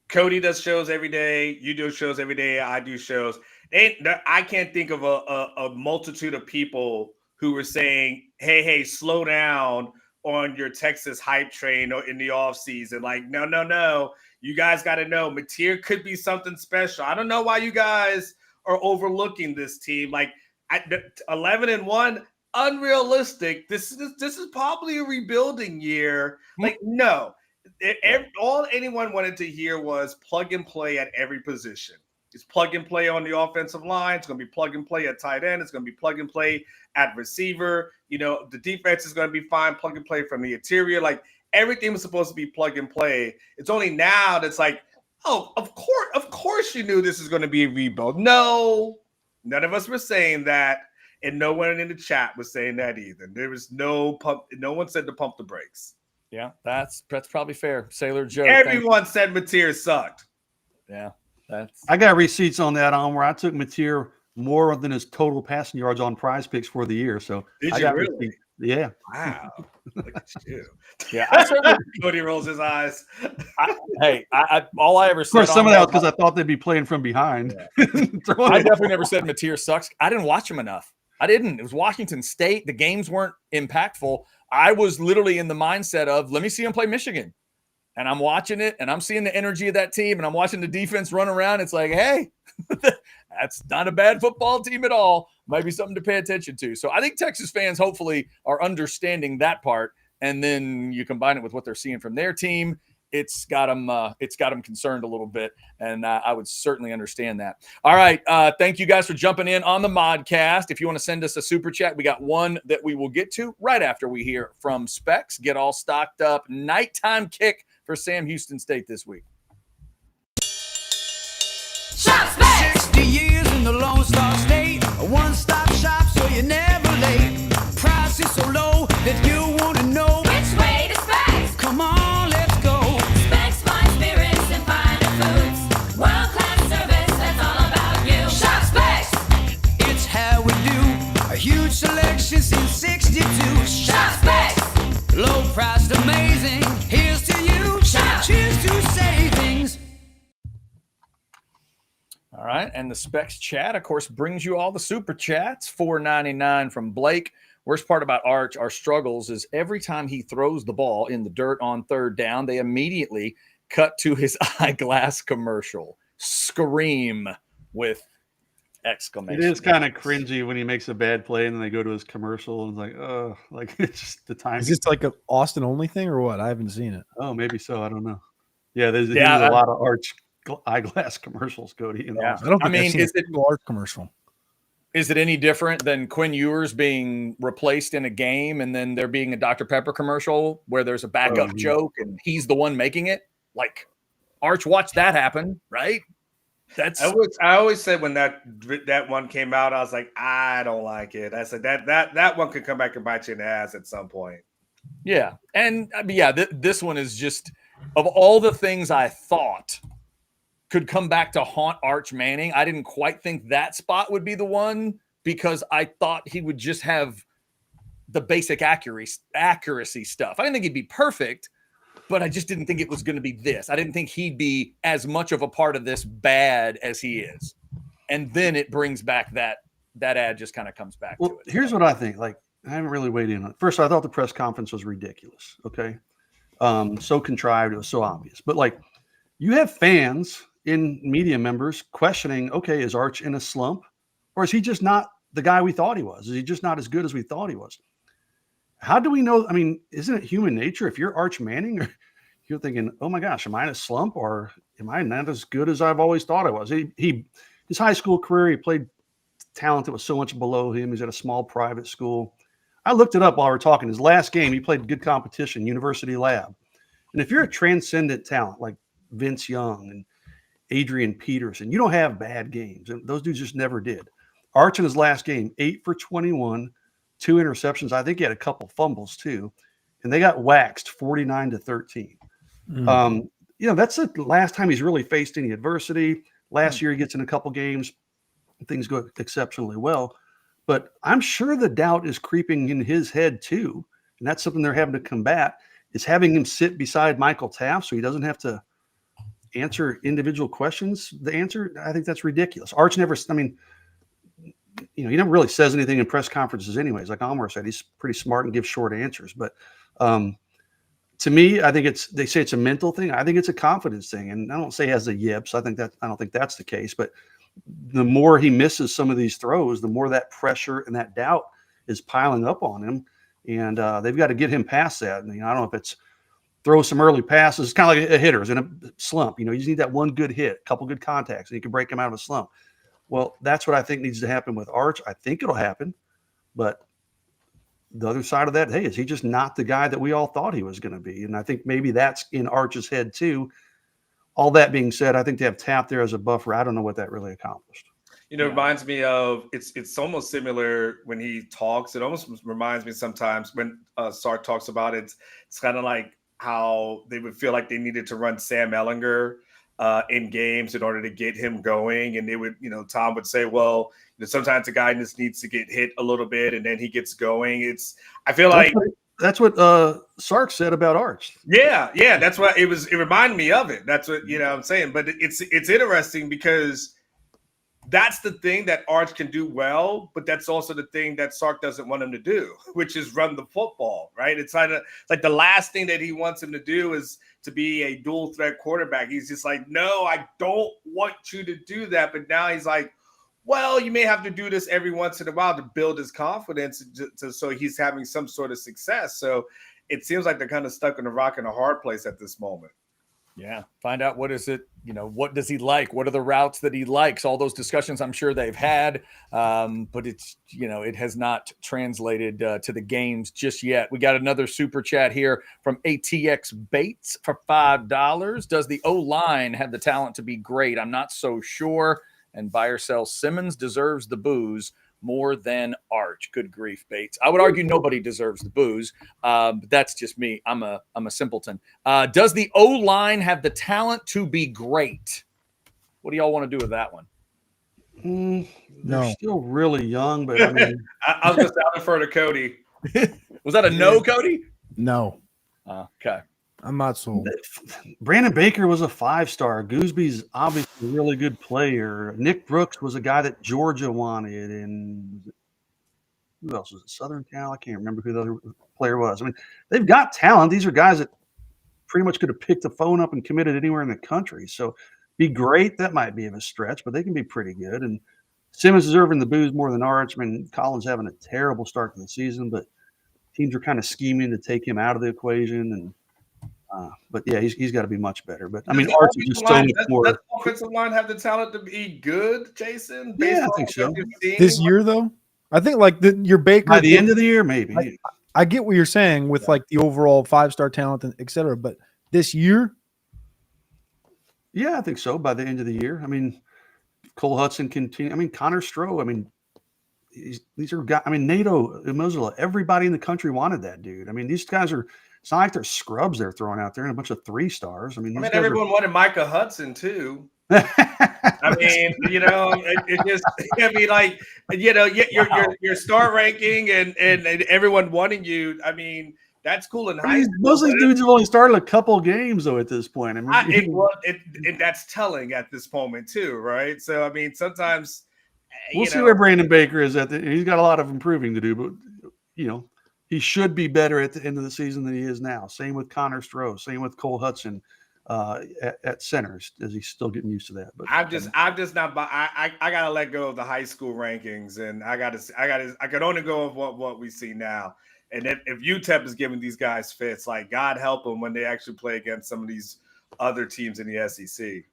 Cody does shows every day. You do shows every day. I do shows. I can't think of a multitude of people who were saying, hey, slow down on your Texas hype train in the offseason. Like, no. You guys got to know Mateer could be something special. I don't know why you guys are overlooking this team. Like, at 11-1, unrealistic. This is probably a rebuilding year. Like, no. All anyone wanted to hear was plug and play at every position. It's plug and play on the offensive line. It's going to be plug and play at tight end. It's going to be plug and play at receiver. The defense is going to be fine. Plug and play from the interior. Like, everything was supposed to be plug and play. It's only now that's like, oh, of course you knew this is going to be a rebuild. No, none of us were saying that, and no one in the chat was saying that either. There was no pump. No one said to pump the brakes. Yeah, that's probably fair. Sailor Joe. Everyone said Mateer sucked. Yeah. I got receipts on that where I took Mateer more than his total passing yards on Prize Picks for the year. So Did I you got really? receipts. Yeah. Wow. Look at you. Yeah, I certainly. Cody rolls his eyes. All I ever said. Of course, some of that was because I thought they'd be playing from behind. Yeah. I definitely never said Mateer sucks. I didn't watch him enough. I didn't. It was Washington State. The games weren't impactful. I was literally in the mindset of, let me see him play Michigan. And I'm watching it, and I'm seeing the energy of that team, and I'm watching the defense run around. It's like, hey, that's not a bad football team at all. Might be something to pay attention to. So I think Texas fans hopefully are understanding that part, and then you combine it with what they're seeing from their team. It's got them concerned a little bit, and I would certainly understand that. All right, thank you guys for jumping in on the Modcast. If you want to send us a super chat, we got one that we will get to right after we hear from Specs. Get all stocked up. Nighttime kick for Sam Houston State this week. Shop Specs! 60 years in the Lone Star State, a one-stop shop so you're never late. Price is so low that you want to know Which way to Specs? Come on, let's go. Specs, fine spirits and finer foods. World-class service, that's all about you. Shop Specs! It's how we do. A huge selection since 62. Shop Specs! Low priced, amazing. Here's to you. Shop. Cheers to savings. All right, and the Specs chat, of course, brings you all the super chats. $4.99 from Blake. Worst part about Arch, our struggles, is every time he throws the ball in the dirt on third down, they immediately cut to his eyeglass commercial. Scream with exclamation. It is kind of cringy when he makes a bad play and then they go to his commercial and it's like, oh, like it's just the time. Is this like a Austin only thing or what? I haven't seen it. Oh, maybe so. I don't know. Yeah, there's a lot of Arch eyeglass commercials, Cody. Yeah. I don't think I mean, I've seen a single art commercial. Is it any different than Quinn Ewers being replaced in a game and then there being a Dr. Pepper commercial where there's a backup joke and he's the one making it? Like, Arch watched that happen, right? I always said when that one came out, I was like, I don't like it. I said that one could come back and bite you in the ass at some point. Yeah. And this one is just, of all the things I thought could come back to haunt Arch Manning, I didn't quite think that spot would be the one because I thought he would just have the basic accuracy stuff. I didn't think he'd be perfect, but I just didn't think it was going to be this. I didn't think he'd be as much of a part of this bad as he is. And then it brings back that ad just kind of comes back to it. Here's what I think. Like, I haven't really weighed in on it. First, I thought the press conference was ridiculous. Okay. So contrived. It was so obvious. But like, you have fans in media members questioning, okay, is Arch in a slump? Or is he just not the guy we thought he was? Is he just not as good as we thought he was? How do we know? I mean, isn't it human nature? If you're Arch Manning, you're thinking, oh my gosh, am I in a slump or am I not as good as I've always thought I was? His high school career, he played talent that was so much below him. He's at a small private school. I looked it up while we were talking. His last game, he played good competition, University Lab. And if you're a transcendent talent like Vince Young and Adrian Peterson, you don't have bad games. And those dudes just never did. Arch in his last game, 8 for 21, 2 interceptions. I think he had a couple fumbles too. And they got waxed 49-13. That's the last time he's really faced any adversity. Last year he gets in a couple games. Things go exceptionally well. But I'm sure the doubt is creeping in his head too. And that's something they're having to combat, is having him sit beside Michael Taft so he doesn't have to answer individual questions. The answer, I think that's ridiculous. Arch never, he never really says anything in press conferences anyways. Like Almar said, he's pretty smart and gives short answers. But to me, I think they say it's a mental thing. I think it's a confidence thing. And I don't say he has the yips. I don't think that's the case. But the more he misses some of these throws, the more that pressure and that doubt is piling up on him. And they've got to get him past that. And I don't know if it's throw some early passes. It's kind of like a hitter is in a slump. You just need that one good hit, a couple good contacts, and you can break him out of a slump. Well, that's what I think needs to happen with Arch. I think it'll happen. But the other side of that, hey, is he just not the guy that we all thought he was going to be? And I think maybe that's in Arch's head too. All that being said, I think to have Taft there as a buffer, I don't know what that really accomplished. It reminds me of it's almost similar when he talks. It almost reminds me sometimes when Sark talks about it. It's kind of like how they would feel like they needed to run Sam Ehlinger in games in order to get him going. And they would, Tom would say, well, sometimes the guy just needs to get hit a little bit and then he gets going. I feel like that's what Sark said about Arch. Yeah, that's what it was. It reminded me of it. That's what I'm saying. But it's interesting because that's the thing that Arch can do well, but that's also the thing that Sark doesn't want him to do, which is run the football, right? It's like the last thing that he wants him to do is to be a dual threat quarterback. He's just like, no, I don't want you to do that. But now he's like, well, you may have to do this every once in a while to build his confidence so he's having some sort of success. So it seems like they're kind of stuck in a rock and a hard place at this moment. Yeah. Find out what is it, what does he like? What are the routes that he likes? All those discussions I'm sure they've had. But it's, it has not translated to the games just yet. We got another super chat here from ATX Bates for $5. Does the O-line have the talent to be great? I'm not so sure. And buy or sell Simmons deserves the booze more than Arch. Good grief, Bates. I would argue nobody deserves the booze, but that's just me. I'm a simpleton. Does the O-line have the talent to be great? What do y'all want to do with that one? They're still really young, but I mean, I was just out defer to Cody. Was that a no, Cody? No. Okay. I'm not sold. Brandon Baker was a 5-star. Goosby's obviously a really good player. Nick Brooks was a guy that Georgia wanted. And who else was it? Southern Cal? I can't remember who the other player was. I mean, they've got talent. These are guys that pretty much could have picked the phone up and committed anywhere in the country. So be great. That might be of a stretch, but they can be pretty good. And Simmons deserving the booze more than Arch. I mean, Collins having a terrible start to the season, but teams are kind of scheming to take him out of the equation. And but yeah, he's got to be much better. But I mean, Arch is just so much more. Does the offensive line have the talent to be good, Jason? Yeah, I think so. This year, though, I think like your Baker By the end of the year, maybe. I get what you're saying with like the overall 5-star talent and et cetera, but this year, yeah, I think so. By the end of the year, I mean, Cole Hudson continue. I mean, Connor Stroh. I mean, these are guys. I mean, Nato Mozilla. Everybody in the country wanted that dude. I mean, these guys are. It's not like they're scrubs they're throwing out there and a bunch of 3-stars. I mean, everyone wanted Micah Hudson too. I mean, it just. I mean, like, your star ranking and everyone wanting you. I mean, that's cool in high school. Most of these dudes have only started a couple games though at this point. I mean, and that's telling at this moment too, right? So I mean, sometimes we'll see where Brandon Baker is at. He's got a lot of improving to do, but he should be better at the end of the season than he is now. Same with Connor Stroh. Same with Cole Hudson at centers, as he's still getting used to that. But I'm just not. I gotta let go of the high school rankings, and I could only go with what we see now. And if UTEP is giving these guys fits, like God help them when they actually play against some of these other teams in the SEC.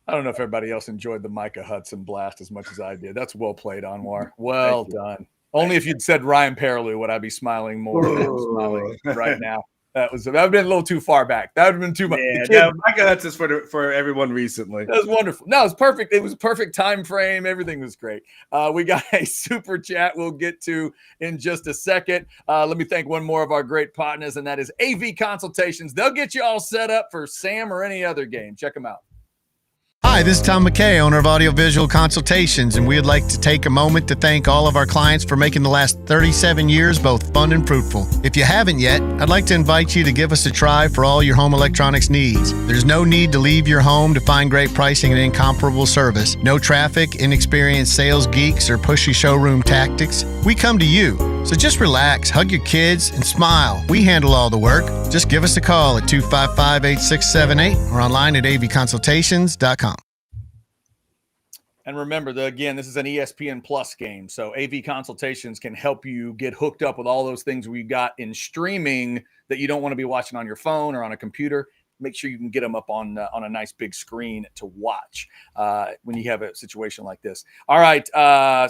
I don't know if everybody else enjoyed the Micah Hudson blast as much as I did. That's well played, Anwar. Well done. Only if you'd said Ryan Perlew would I be smiling more than I'm smiling right now. That would have been a little too far back. That would have been too much. Yeah, Micah Hudson's for everyone recently. That was wonderful. No, it was perfect. It was a perfect time frame. Everything was great. We got a super chat we'll get to in just a second. Let me thank one more of our great partners, and that is AV Consultations. They'll get you all set up for Sam or any other game. Check them out. Hi, this is Tom McKay, owner of Audiovisual Consultations, and we'd like to take a moment to thank all of our clients for making the last 37 years both fun and fruitful. If you haven't yet, I'd like to invite you to give us a try for all your home electronics needs. There's no need to leave your home to find great pricing and incomparable service. No traffic, inexperienced sales geeks, or pushy showroom tactics. We come to you. So just relax, hug your kids, and smile. We handle all the work. Just give us a call at 255-8678 or online at avconsultations.com. And remember, again, this is an ESPN Plus game. So AV Consultations can help you get hooked up with all those things we got in streaming that you don't want to be watching on your phone or on a computer. Make sure you can get them up on a nice big screen to watch when you have a situation like this. All right,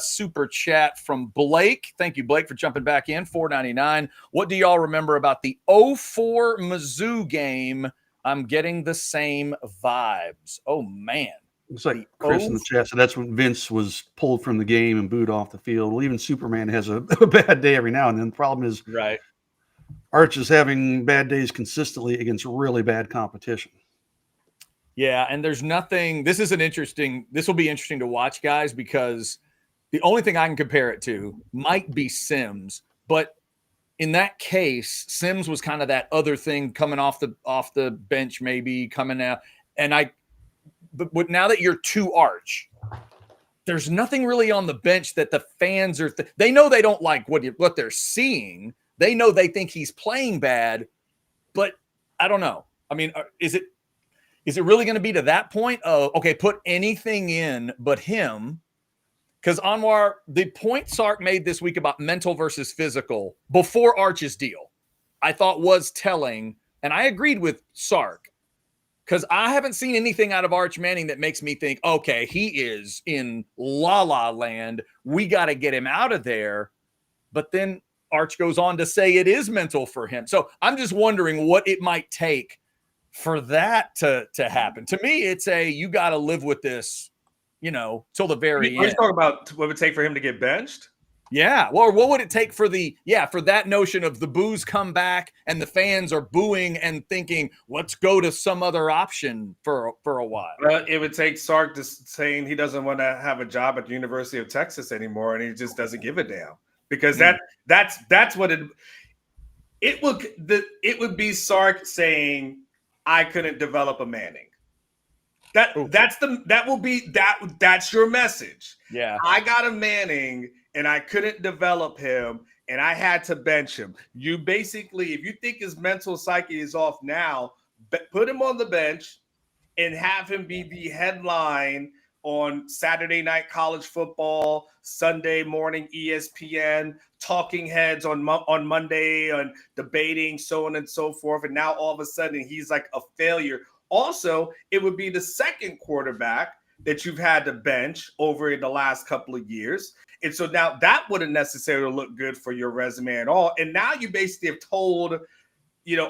super chat from Blake. Thank you, Blake, for jumping back in. $4.99. What do y'all remember about the 04 Mizzou game? I'm getting the same vibes. Oh, man. Looks like Chris in the chat. So that's when Vince was pulled from the game and booed off the field. Well, even Superman has a bad day every now and then. The problem is right. Arch is having bad days consistently against really bad competition. Yeah, and there's nothing. This will be interesting to watch, guys, because the only thing I can compare it to might be Sims, but in that case, Sims was kind of that other thing coming off the bench, maybe coming out. And but now that you're too Arch, there's nothing really on the bench that the fans are. They know they don't like what they're seeing. They know they think he's playing bad, but I don't know. I mean, is it really going to be to that point of, okay, put anything in but him? Because Anwar, the point Sark made this week about mental versus physical before Arch's deal, I thought was telling, and I agreed with Sark, because I haven't seen anything out of Arch Manning that makes me think, okay, he is in la-la land. We got to get him out of there. But then Arch goes on to say it is mental for him. So I'm just wondering what it might take for that to happen. To me, it's you got to live with this, till the very end. Are you talking about what it would take for him to get benched? Yeah. Well, what would it take for that notion of the boos come back and the fans are booing and thinking, let's go to some other option for a while? It would take Sark saying he doesn't want to have a job at the University of Texas anymore, and he just doesn't give a damn, because that's what it would be Sark saying, I couldn't develop a Manning. That's your message. Yeah. I got a Manning and I couldn't develop him and I had to bench him. You basically, if you think his mental psyche is off now, put him on the bench and have him be the headline on Saturday night college football, Sunday morning ESPN, talking heads on Monday, and debating, so on and so forth. And now all of a sudden he's like a failure. Also, it would be the second quarterback that you've had to bench over in the last couple of years. And so now that wouldn't necessarily look good for your resume at all. And now you basically have told,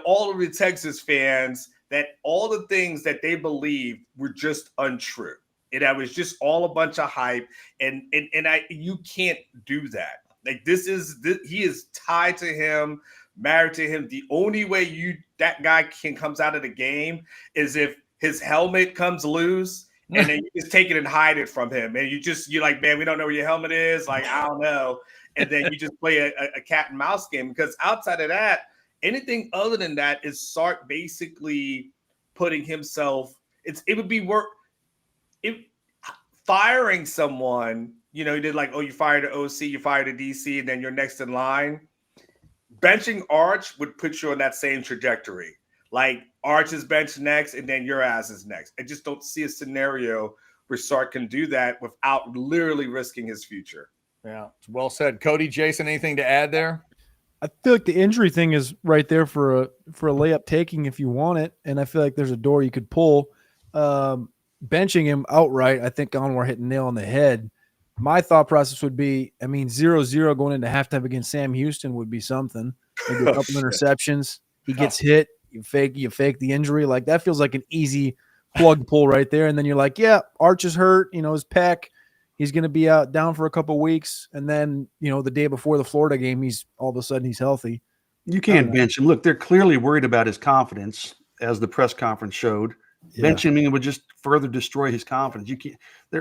all of the Texas fans that all the things that they believed were just untrue. And that was just all a bunch of hype. And you can't do that. Like he is tied to him, married to him. The only way that guy comes out of the game is if his helmet comes loose and then you just take it and hide it from him. And you're like, man, we don't know where your helmet is. Like, I don't know. And then you just play a cat and mouse game, because outside of that, anything other than that is Sark basically putting himself, it would be work. Firing someone, you did like, you fired an OC, you fired a DC, and then you're next in line. Benching Arch would put you on that same trajectory. Like, Arch is benched next, and then your ass is next. I just don't see a scenario where Sark can do that without literally risking his future. Yeah, well said. Cody, Jason, anything to add there? I feel like the injury thing is right there for a layup taking if you want it, and I feel like there's a door you could pull. Benching him outright, I think Anwar hit a nail on the head. My thought process would be, 0-0 going into halftime against Sam Houston would be something. Maybe a couple interceptions. He gets hit. You fake the injury. Like, that feels like an easy plug pull right there. And then you're like, yeah, Arch is hurt. His pec. He's going to be down for a couple of weeks. And then, the day before the Florida game, all of a sudden he's healthy. You can't bench him. Look, they're clearly worried about his confidence, as the press conference showed. Yeah. Benching him would just further destroy his confidence. You can't.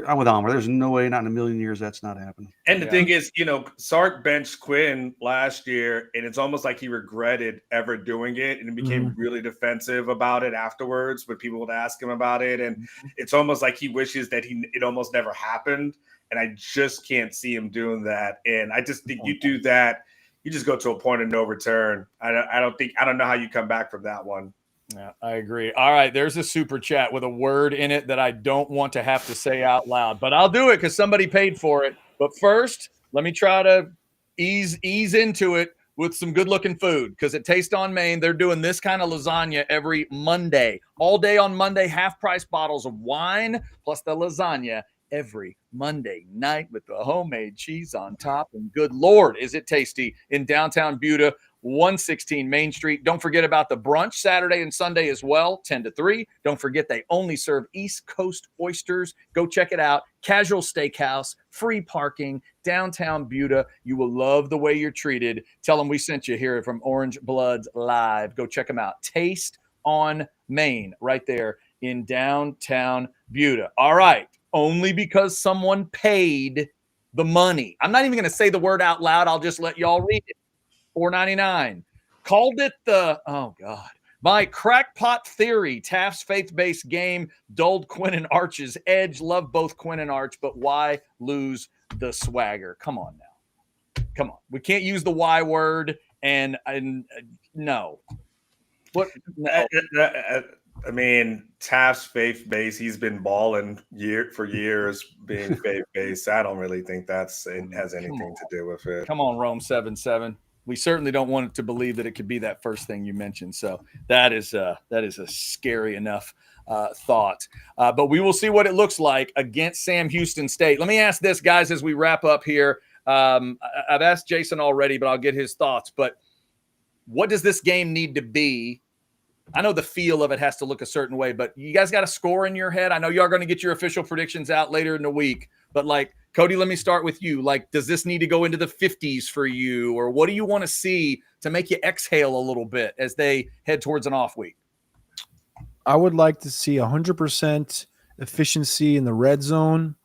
I'm with Anwar. There's no way, not in a million years, that's not happening. And the thing is, Sark benched Quinn last year, and it's almost like he regretted ever doing it, and he became really defensive about it afterwards when people would ask him about it. And it's almost like he wishes that it almost never happened. And I just can't see him doing that. And I just think you do that, you just go to a point of no return. I don't know how you come back from that one. Yeah, I agree. All right, there's a super chat with a word in it that I don't want to have to say out loud, but I'll do it because somebody paid for it. But first, let me try to ease into it with some good-looking food, because at Taste on Main, they're doing this kind of lasagna every Monday. All day on Monday, half-price bottles of wine plus the lasagna every Monday night with the homemade cheese on top. And good Lord, is it tasty in downtown Buda. 116 Main Street. Don't forget about the brunch Saturday and Sunday as well, 10 to 3. Don't forget they only serve East Coast oysters. Go check it out. Casual steakhouse, free parking, downtown Buda. You will love the way you're treated. Tell them we sent you here from Orange Bloods Live. Go check them out. Taste on Main right there in downtown Buda. All right. Only because someone paid the money. I'm not even going to say the word out loud. I'll just let y'all read it. $4.99. Called it my crackpot theory. Taft's faith-based game dulled Quinn and Arch's edge. Love both Quinn and Arch, but why lose the swagger? Come on now. Come on. We can't use the Y word and no. What? No. I mean, Taft's faith-based. He's been balling for years being faith-based. I don't really think has anything to do with it. Come on, Rome 7-7. We certainly don't want to believe that it could be that first thing you mentioned. So that is a scary enough thought. But we will see what it looks like against Sam Houston State. Let me ask this, guys, as we wrap up here. I've asked Jason already, but I'll get his thoughts. But what does this game need to be? I know the feel of it has to look a certain way, but you guys got a score in your head. I know you are going to get your official predictions out later in the week, but like, Cody, let me start with you. Like, does this need to go into the 50s for you, or what do you want to see to make you exhale a little bit as they head towards an off week? I would like to see 100% efficiency in the red zone.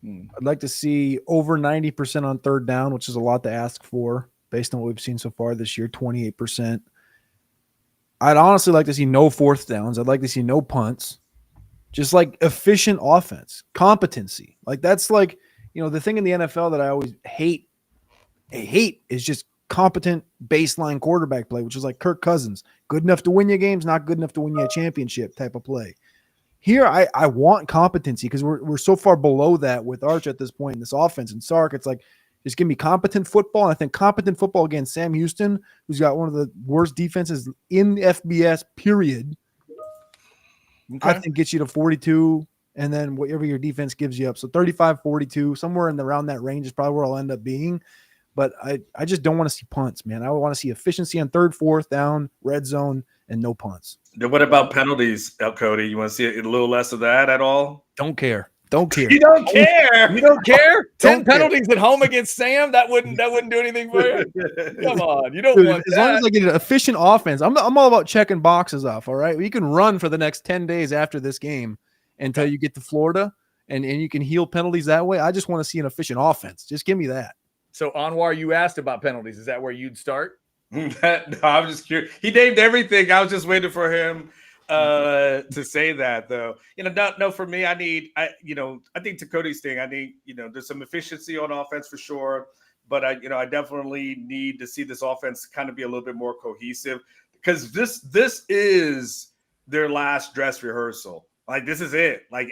I'd like to see over 90% on third down, which is a lot to ask for based on what we've seen so far this year, 28%. I'd honestly like to see no fourth downs. I'd like to see no punts. Just like efficient offense, competency. Like that's like, the thing in the NFL that I always hate is just competent baseline quarterback play, which is like Kirk Cousins. Good enough to win you games, not good enough to win you a championship type of play. Here, I want competency because we're so far below that with Arch at this point in this offense. And Sark, it's like, just give me competent football. And I think competent football against Sam Houston, who's got one of the worst defenses in the FBS, period. Okay. I think gets you to 42, and then whatever your defense gives you up. So 35, 42, somewhere around that range is probably where I'll end up being. But I just don't want to see punts, man. I want to see efficiency on third, fourth down, red zone, and no punts. What about penalties, Cody? You want to see a little less of that at all? Don't care. Don't care. You don't care. You don't care? 10 Don't penalties care. At home against Sam? That wouldn't do anything for you? Come on. You don't want as long as I get an efficient offense. I'm all about checking boxes off, all right? You can run for the next 10 days after this game until you get to Florida, and you can heal penalties that way. I just want to see an efficient offense. Just give me that. So, Anwar, you asked about penalties. Is that where you'd start? No, I'm just curious. He named everything. I was just waiting for him to say that, though. No, for me, I think to Cody's thing, I need, there's some efficiency on offense for sure, but I definitely need to see this offense kind of be a little bit more cohesive because this is their last dress rehearsal. Like, this is it. Like,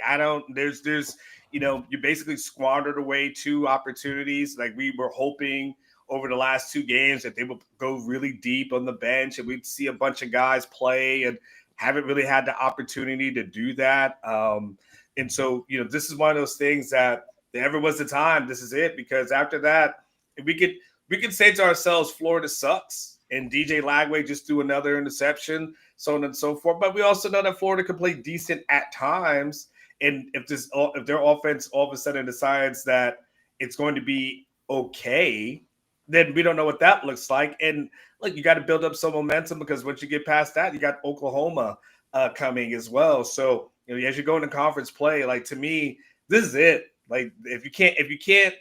you basically squandered away 2 opportunities. Like, we were hoping over the last 2 games that they would go really deep on the bench and we'd see a bunch of guys play and haven't really had the opportunity to do that. And so, this is one of those things that ever was the time. This is it, because after that, we could say to ourselves, Florida sucks and DJ Lagway just threw another interception, so on and so forth. But we also know that Florida can play decent at times. And if their offense all of a sudden decides that it's going to be okay, then we don't know what that looks like. And look, you got to build up some momentum because once you get past that, you got Oklahoma coming as well. So, as you go into conference play, like, to me, this is it. Like, if you can't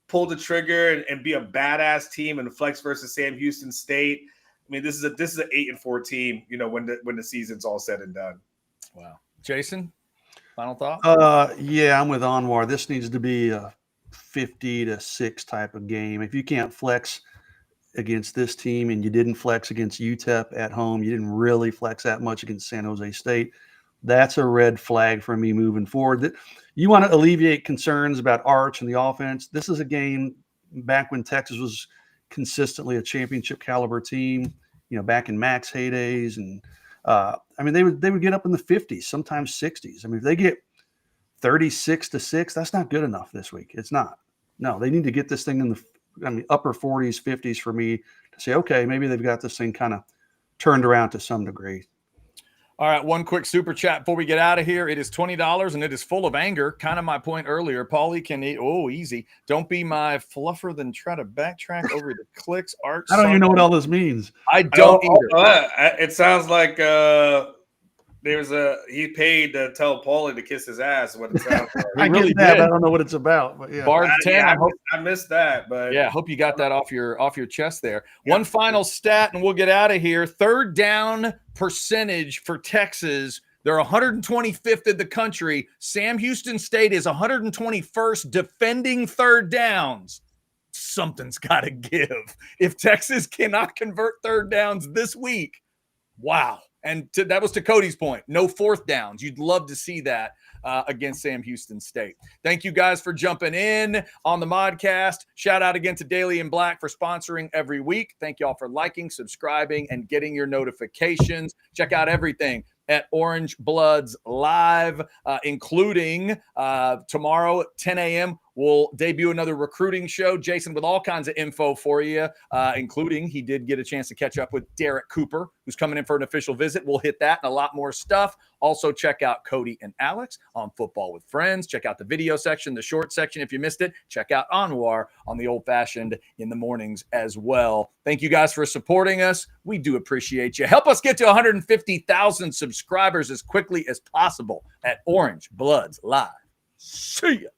pull the trigger and be a badass team and flex versus Sam Houston State, I mean, this is an 8-4 team, when the season's all said and done. Wow. Jason, final thought? Yeah, I'm with Anwar. This needs to be a 50-6 type of game. If you can't flex against this team and you didn't flex against UTEP at home, you didn't really flex that much against San Jose State, that's a red flag for me moving forward. You want to alleviate concerns about Arch and the offense. This is a game back when Texas was consistently a championship caliber team, back in Max heydays. And they would get up in the 50s, sometimes 60s. I mean, if they get 36-6, that's not good enough this week. It's not. No, they need to get this thing in the upper 40s, 50s for me to say, okay, maybe they've got this thing kind of turned around to some degree. All right, one quick super chat before we get out of here. It is $20, and it is full of anger. Kind of my point earlier. Paulie can eat. Oh, easy. Don't be my fluffer, then try to backtrack over the clicks. Art. I don't even know what all this means. I don't either. It sounds like he paid to tell Paulie to kiss his ass. What it sounds like. I really get that. did. I don't know what it's about, but yeah. Bard 10. I missed that, but Yeah, hope you got that off your chest there. One final stat, and we'll get out of here. Third down percentage for Texas. They're 125th in the country. Sam Houston State is 121st defending third downs. Something's got to give. If Texas cannot convert third downs this week, wow. And that was to Cody's point. No fourth downs. You'd love to see that against Sam Houston State. Thank you guys for jumping in on the Modcast. Shout out again to Daily and Black for sponsoring every week. Thank you all for liking, subscribing, and getting your notifications. Check out everything at Orange Bloods Live, including tomorrow at 10 a.m. We'll debut another recruiting show. Jason with all kinds of info for you, including he did get a chance to catch up with Derek Cooper, who's coming in for an official visit. We'll hit that and a lot more stuff. Also, check out Cody and Alex on Football with Friends. Check out the video section, the short section if you missed it. Check out Anwar on the Old Fashioned in the mornings as well. Thank you guys for supporting us. We do appreciate you. Help us get to 150,000 subscribers as quickly as possible at Orange Bloods Live. See ya.